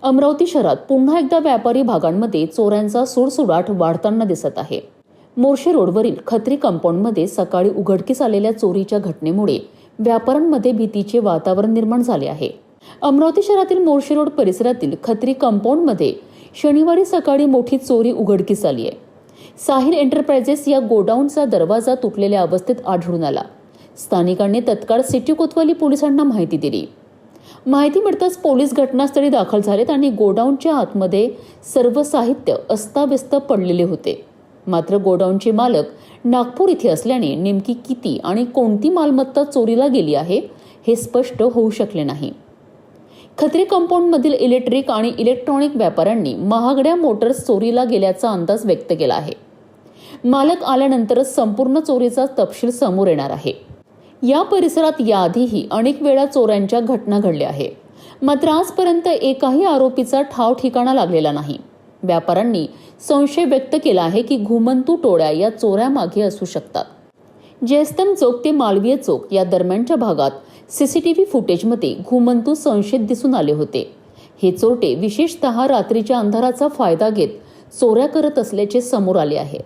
अमरावती शहरात पुन्हा एकदा व्यापारी भागांमध्ये चोऱ्यांचा सुळसुळाट वाढताना दिसत आहे. मोर्शी रोडवरील खत्री कंपाऊंडमध्ये सकाळी उघडकीस आलेल्या चोरीच्या घटनेमुळे व्यापाऱ्यांमध्ये भीतीचे वातावरण निर्माण झाले आहे. अमरावती शहरातील मोर्शी रोड परिसरातील खत्री कंपाऊंडमध्ये शनिवारी सकाळी मोठी चोरी उघडकीस आली आहे. साहिल एंटरप्राइजेस या गोडाऊनचा दरवाजा तुटलेल्या अवस्थेत आढळून आला. स्थानिकांनी तत्काळ सिटी कोतवाली पोलिसांना माहिती दिली. माहिती मिळताच पोलीस घटनास्थळी दाखल झालेत आणि गोडाऊनच्या आतमध्ये सर्व साहित्य अस्ताव्यस्त पडलेले होते. मात्र गोडाऊनचे मालक नागपूर इथे असल्याने नेमकी किती आणि कोणती मालमत्ता चोरीला गेली आहे हे स्पष्ट होऊ शकले नाही. खत्री कंपाऊंडमधील इलेक्ट्रिक आणि इलेक्ट्रॉनिक व्यापाऱ्यांनी महागड्या मोटर्स चोरीला गेल्याचा अंदाज व्यक्त केला आहे. मालक आल्यानंतरच संपूर्ण चोरीचा तपशील समोर येणार आहे. या परिसरात याआधीही अनेक वेळा चोऱ्यांच्या घटना घडल्या आहे. मात्र आजपर्यंत एकाही आरोपीचा ठाव ठिकाणा लागलेला नाही. व्यापाऱ्यांनी संशय व्यक्त केला आहे की घुमंतू टोळ्या या चोऱ्यामागे असू शकतात. जयस्तंभ चौक ते मालवीय चौक या दरम्यानच्या भागात सीसीटीव्ही फुटेजमध्ये घुमंतू संशयित दिसून आले होते. हे चोरटे विशेषतः रात्रीच्या अंधाराचा फायदा घेत चोऱ्या करत असल्याचे समोर आले आहे.